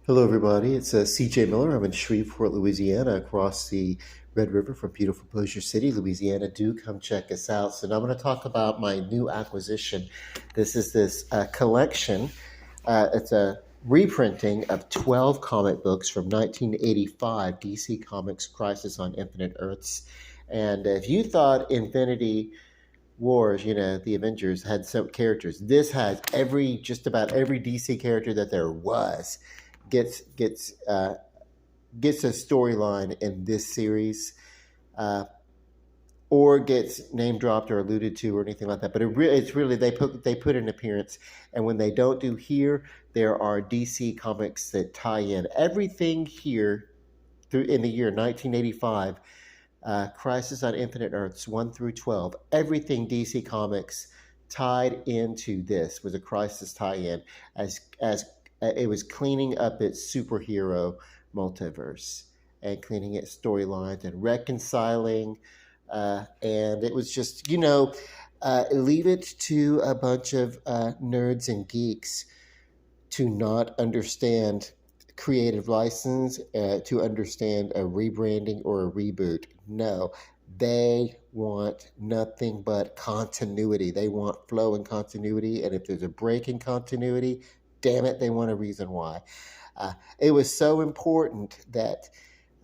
Hello, everybody. It's CJ Miller. I'm in Shreveport, Louisiana, across the Red River from beautiful Bossier City, Louisiana. Do come check us out. So, now I'm going to talk about my new acquisition. This collection. It's a reprinting of 12 comic books from 1985, DC Comics Crisis on Infinite Earths. And if you thought Infinity Wars, the Avengers had some characters. This has just about every DC character that there was gets gets uh, gets a storyline in this series, uh, or gets name dropped or alluded to or anything like that. But it's really they put an appearance, and when they don't do here, there are DC comics that tie in everything here through in the year 1985. Crisis on Infinite Earths 1 through 12, everything DC Comics tied into this was a Crisis tie-in, as it was cleaning up its superhero multiverse and cleaning its storylines and reconciling. And it was just, leave it to a bunch of nerds and geeks to not understand creative license, to understand a rebranding or a reboot. No, they want nothing but continuity. They want flow and continuity. And if there's a break in continuity, damn it, they want a reason why. It was so important that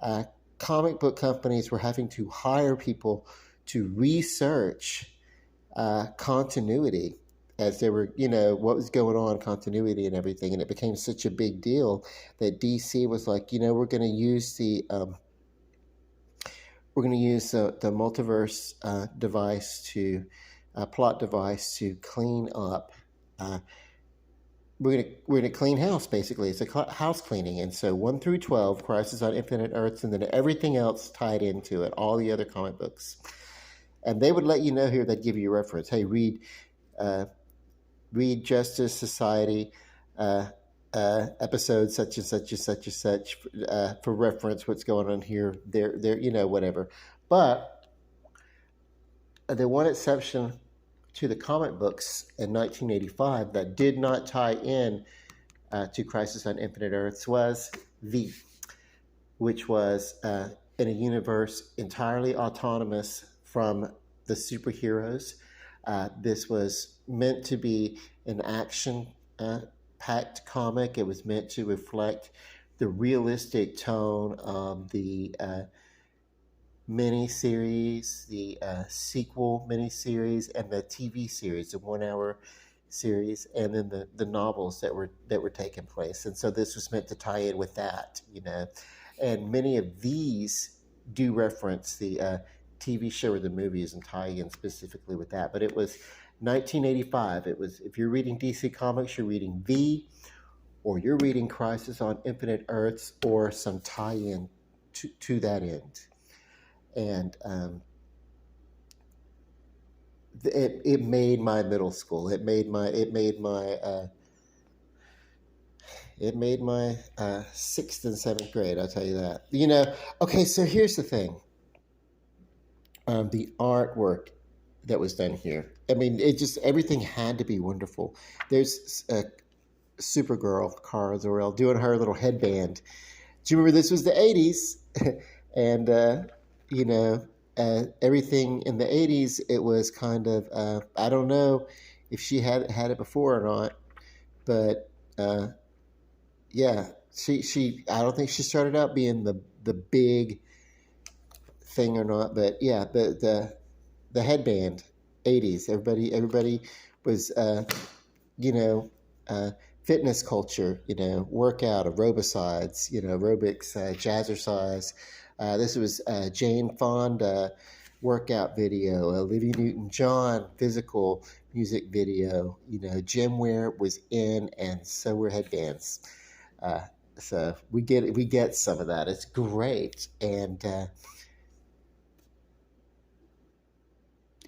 uh, comic book companies were having to hire people to research continuity as they were, what was going on, continuity and everything. And it became such a big deal that DC was like, we're going to use the multiverse device to plot device to clean up. We're gonna clean house, basically. It's a house cleaning, and so 1 through 12, Crisis on Infinite Earths, and then everything else tied into it, all the other comic books. And they would let you know here. They'd give you a reference. Hey, uh, read Justice Society episode such and such and such and such for reference. What's going on here? There, whatever. But the one exception to the comic books in 1985 that did not tie in to Crisis on Infinite Earths was V, which was in a universe entirely autonomous from the superheroes. This was meant to be an action packed comic. It was meant to reflect the realistic tone of the miniseries, the sequel miniseries, and the TV series, the 1 hour series, and then the novels that were taking place. And so this was meant to tie in with that. And many of these do reference the TV show or the movies and tie in specifically with that. But it was 1985. It was, if you're reading DC Comics, you're reading V, or you're reading Crisis on Infinite Earths, or some tie-in to that end. And it made my middle school. It made my sixth and seventh grade. I'll tell you that. Okay. So here's the thing. The artwork that was done here. I mean, it just everything had to be wonderful. There's Supergirl, Kara Zor-El, doing her little headband. Do you remember this was the '80s? And everything in the '80s, it was kind of I don't know if she had it before or not, but yeah, she I don't think she started out being the big thing or not, but yeah, the headband, '80s. Everybody was you know fitness culture, workout, aerobicides, aerobics, jazzercise. This was Jane Fonda workout video, Olivia Newton-John physical music video. Gym wear was in, and so were headbands. So we get some of that. It's great, and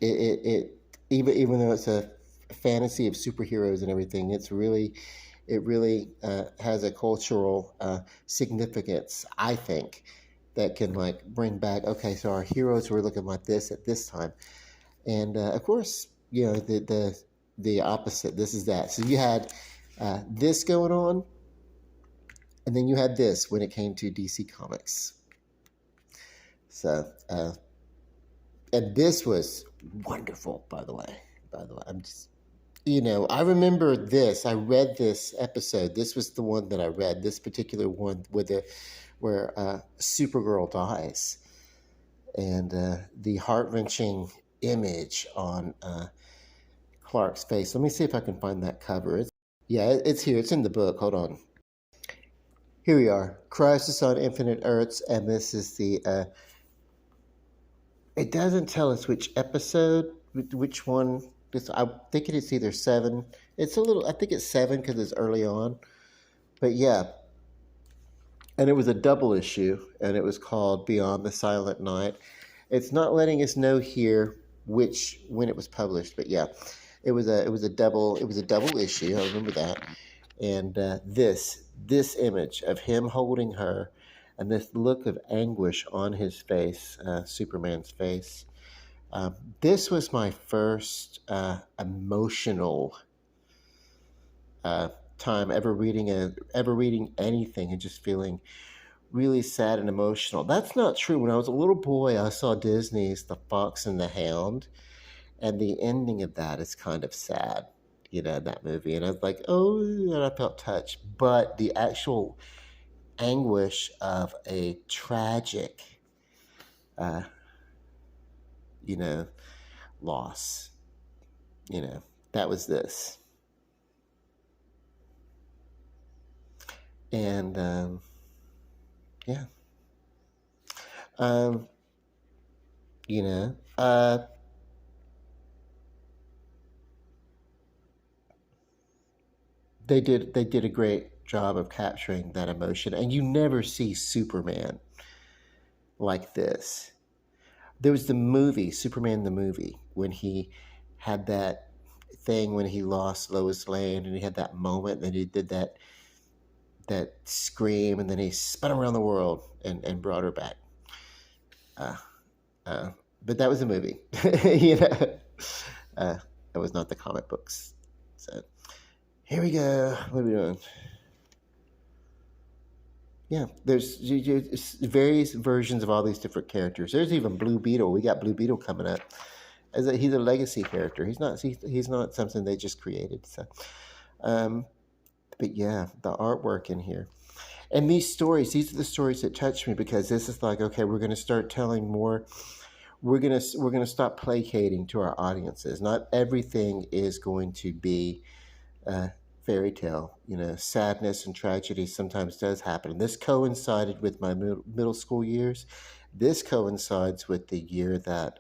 it even though it's a fantasy of superheroes and everything, it really has a cultural significance, I think, that can like bring back, okay, so our heroes were looking like this at this time. And of course, the opposite, this is that. So you had this going on, And then you had this when it came to DC Comics. So, and this was wonderful, by the way. I'm just, I remember this. I read this episode. This was the one that I read. This particular one where Supergirl dies, and the heart wrenching image on Clark's face. Let me see if I can find that cover. It's here. It's in the book. Hold on. Here we are. Crisis on Infinite Earths, and this is the. It doesn't tell us which episode, which one. I think it's either 7. It's a little. I think it's 7 because it's early on. But yeah, and it was a double issue, and it was called Beyond the Silent Night. It's not letting us know here when it was published, but yeah, it was a double issue. I remember that, and this image of him holding her, and this look of anguish on his face, Superman's face. This was my first emotional time ever reading anything and just feeling really sad and emotional. That's not true. When I was a little boy, I saw Disney's The Fox and the Hound, and the ending of that is kind of sad, that movie. And I was like, oh, and I felt touched. But the actual anguish of a tragic, loss, that was this. And, yeah. Um, you know, uh, they did a great job of capturing that emotion, and you never see Superman like this. There was the movie Superman the movie when he had that thing when he lost Lois Lane, and he had that moment, and he did that scream, and then he spun around the world and brought her back. Uh, uh, but that was a movie, you know. That was not the comic books. So here we go. What are we doing? Yeah, there's various versions of all these different characters. There's even Blue Beetle. We got Blue Beetle coming up. He's a legacy character. He's not something they just created. So, but yeah, the artwork in here. And these are the stories that touch me, because this is like, okay, we're going to start telling more. We're going to stop placating to our audiences. Not everything is going to be fairy tale. Sadness and tragedy sometimes does happen. And this coincided with my middle school years. This coincides with the year that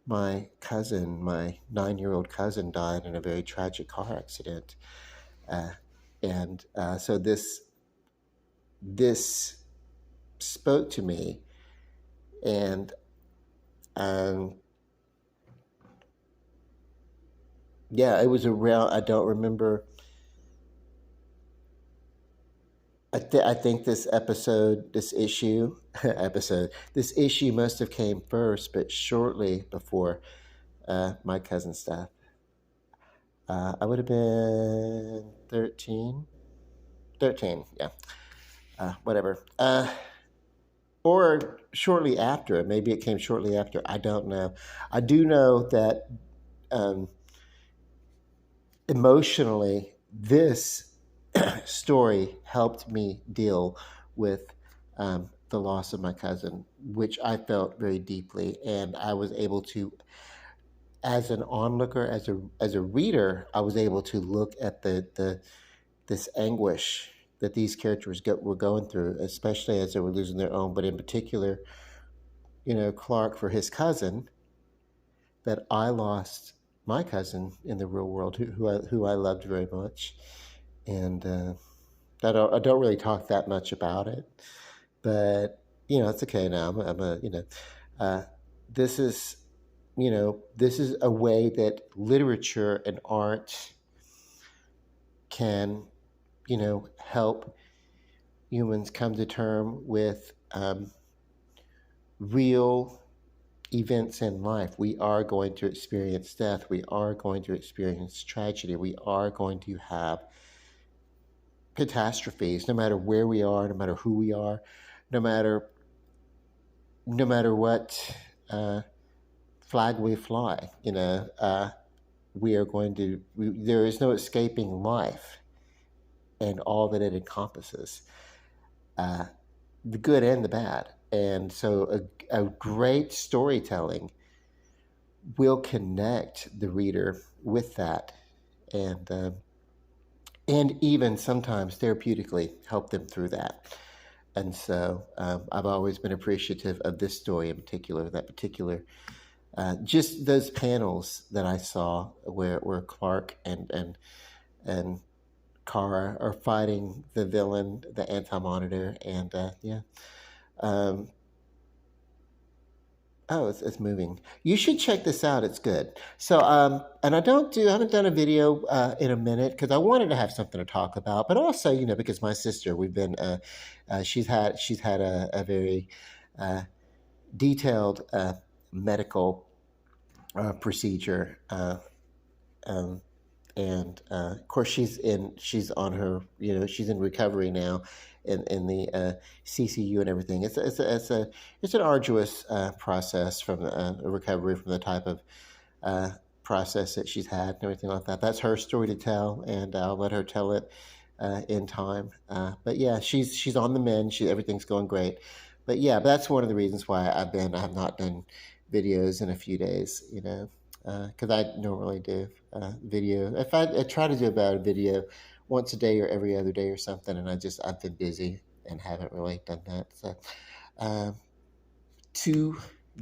my 9-year-old cousin, died in a very tragic car accident. And so this spoke to me, and yeah, it was around. I don't remember. I think this issue this issue must have came first, but shortly before my cousin's death. I would have been 13. 13, yeah. Whatever. Or shortly after. Maybe it came shortly after. I don't know. I do know that emotionally, this story helped me deal with the loss of my cousin, which I felt very deeply, and I was able to, as an onlooker, as a reader, I was able to look at this anguish that these characters were going through, especially as they were losing their own, but in particular, Clark for his cousin, that I lost my cousin in the real world, who I loved very much, and I don't really talk that much about it, but it's okay now. This is this is a way that literature and art can help humans come to term with real events in life. We are going to experience death. We are going to experience tragedy. We are going to have catastrophes, no matter where we are, no matter who we are, no matter what flag we fly. We are going to. There is no escaping life and all that it encompasses, uh, the good and the bad. And so, a great storytelling will connect the reader with that, and even sometimes therapeutically help them through that. And so, I've always been appreciative of this story in particular, that particular, just those panels that I saw where Clark and Kara are fighting the villain, the Anti-Monitor, and yeah. Um, Oh, it's moving. You should check this out. It's good. So, and I haven't done a video in a minute because I wanted to have something to talk about, but also, because my sister, we've been, she's had a very uh, detailed medical procedure, um, and of course she's on her, she's in recovery now in the CCU and everything. It's an arduous process from a recovery from the type of uh, process that she's had and everything like that. That's her story to tell, and I'll let her tell it in time. But yeah, she's on the mend. Everything's going great. But yeah, that's one of the reasons why I have not done videos in a few days. Because I normally do video. If I try to do about a video once a day or every other day or something, and I've been busy and haven't really done that. So, uh, two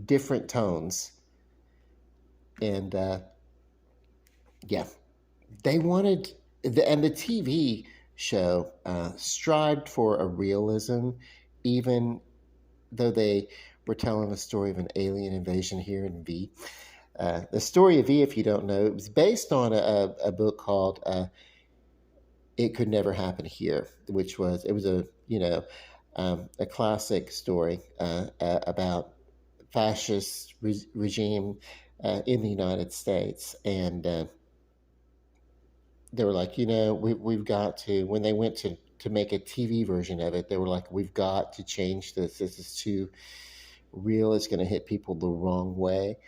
different tones, and yeah, they wanted the TV show strived for a realism, even though they were telling a story of an alien invasion here in V. The story of V, if you don't know, it was based on a book called "It Could Never Happen Here," which was a classic story about fascist regime in the United States, and they were like, we've got to. When they went to make a TV version of it, they were like, we've got to change this. This is too real. It's going to hit people the wrong way.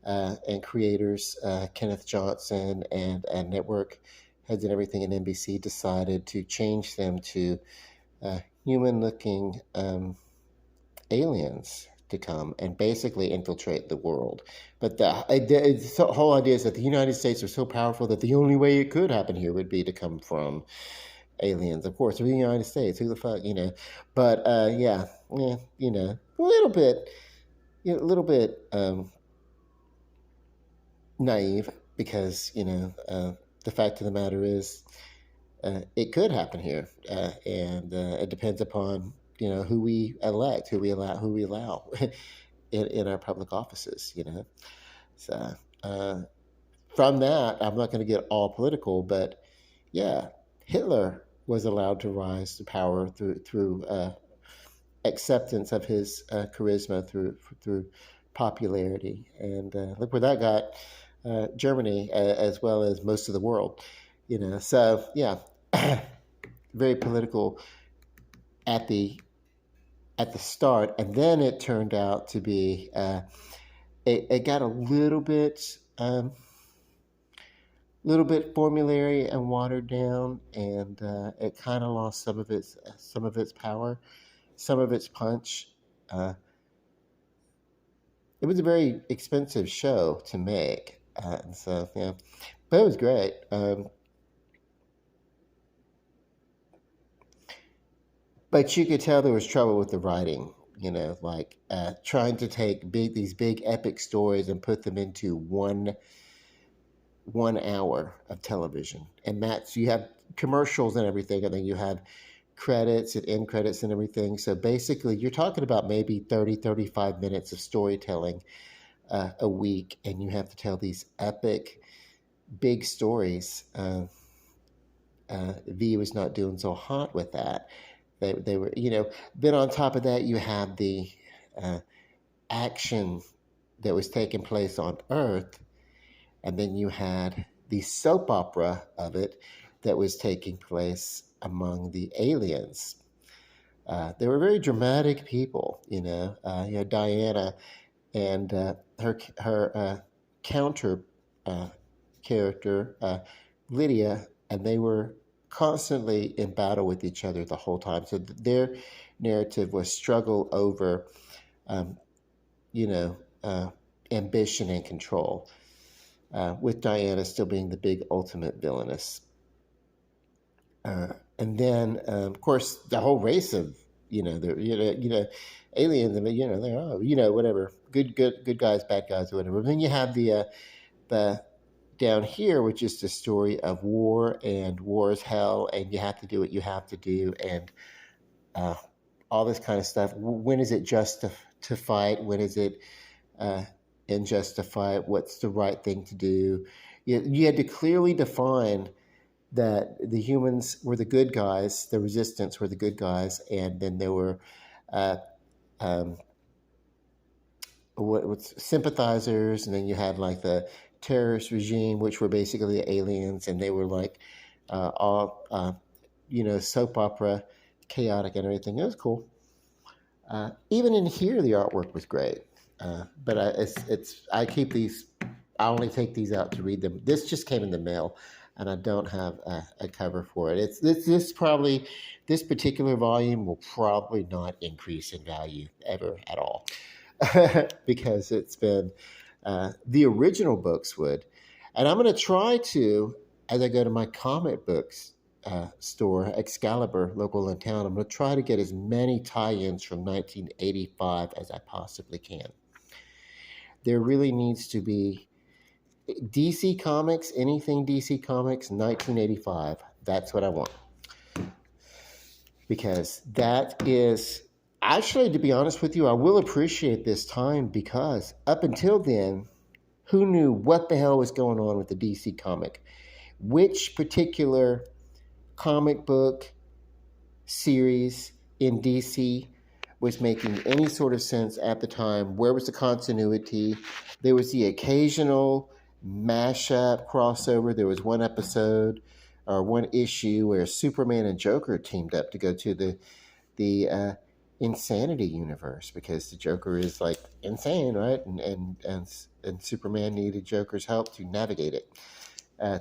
And creators Kenneth Johnson and network heads and everything in NBC decided to change them to human-looking aliens to come and basically infiltrate the world. But the whole idea is that the United States are so powerful that the only way it could happen here would be to come from aliens. Of course, we're the United States. Who the fuck. But yeah, a little bit naive because the fact of the matter is it could happen here, and it depends upon who we elect, who we allow in our public offices. So from that, I'm not going to get all political, but yeah, Hitler was allowed to rise to power through acceptance of his charisma, through popularity, and look where that got Germany, as well as most of the world. So yeah, very political at the start, and then it turned out to be it got a little bit formulary and watered down, and it kind of lost some of its power, some of its punch. It was a very expensive show to make, and so yeah, but it was great. But you could tell there was trouble with the writing, like trying to take these big epic stories and put them into one hour of television. And that's, you have commercials and everything, and then you have credits and end credits and everything. So basically, you're talking about maybe 35 minutes of storytelling a week, and you have to tell these epic, big stories. V was not doing so hot with that. They were, then on top of that, you have the action that was taking place on Earth, and then you had the soap opera of it that was taking place among the aliens. They were very dramatic people, you had Diana and her counter character, Lydia, and they were constantly in battle with each other the whole time. So their narrative was struggle over, um, you know, ambition and control, with Diana still being the big ultimate villainess. And then, of course, the whole race of aliens. I mean, they're whatever, good guys, bad guys, or whatever. But then you have the down here, which is the story of war, and war is hell, and you have to do what you have to do, and uh, all this kind of stuff. When is it just to fight? When is it unjust to fight? What's the right thing to do? You had to clearly define that the humans were the good guys, the resistance were the good guys, and then there were uh, um, sympathizers, and then you had like the terrorist regime, which were basically the aliens, and they were like all soap opera, chaotic and everything. It was cool. Even in here, the artwork was great. But I keep these. I only take these out to read them. This just came in the mail, and I don't have a cover for it. This particular volume will probably not increase in value ever at all, because it's been the original books would, and I'm going to try to, as I go to my comic books store, Excalibur, local in town, I'm going to try to get as many tie-ins from 1985 as I possibly can. There really needs to be DC Comics, anything DC Comics, 1985. That's what I want. Because that is, actually, to be honest with you, I will appreciate this time, because up until then, who knew what the hell was going on with the DC comic? Which particular comic book series in DC was making any sort of sense at the time? Where was the continuity? There was the occasional mashup crossover. There was one episode or one issue where Superman and Joker teamed up to go to the Insanity universe, because the Joker is like insane, right? And Superman needed Joker's help to navigate it,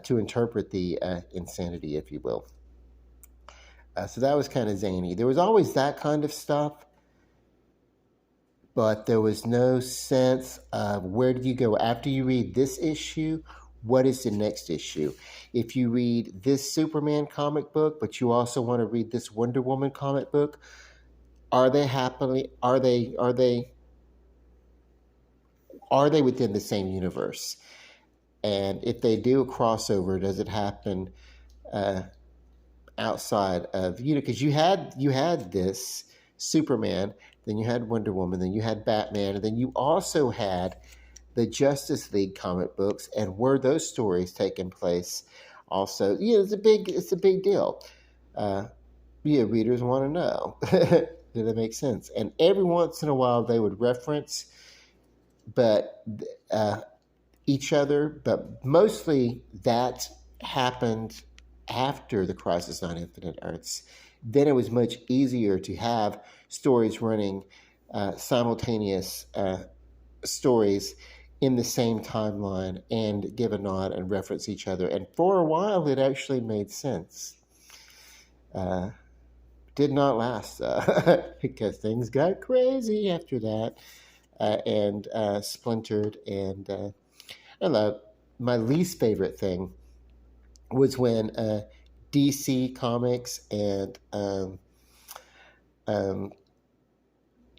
to interpret the insanity, if you will. So that was kind of zany. There was always that kind of stuff, but there was no sense of where do you go after you read this issue? What is the next issue? If you read this Superman comic book, but you also want to read this Wonder Woman comic book, are they within the same universe? And if they do a crossover, does it happen outside of, because you had this Superman, then you had Wonder Woman, then you had Batman, and then you also had the Justice League comic books, and were those stories taking place also? It's a big deal. Readers want to know. Did it make sense? And every once in a while they would reference each other, but mostly that happened after the Crisis on Infinite Earths. Then it was much easier to have stories running, simultaneous stories in the same timeline, and give a nod and reference each other. And for a while, it actually made sense. Did not last, because things got crazy after that, and splintered. And I love, my least favorite thing was when DC Comics and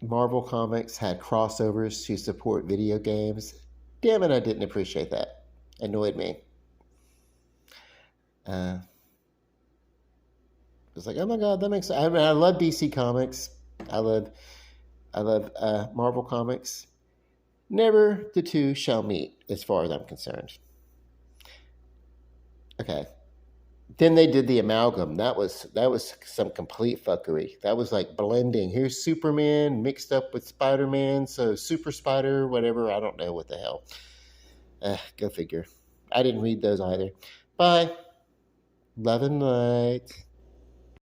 Marvel Comics had crossovers to support video games. Damn it, I didn't appreciate that. Annoyed me. It's like, oh my God, that makes sense. I mean, I love DC Comics. I love Marvel Comics. Never the two shall meet, as far as I'm concerned. Okay. Then they did the amalgam. That was some complete fuckery. That was like blending. Here's Superman mixed up with Spider-Man, so Super Spider, whatever. I don't know what the hell. Go figure. I didn't read those either. Bye. Love and light.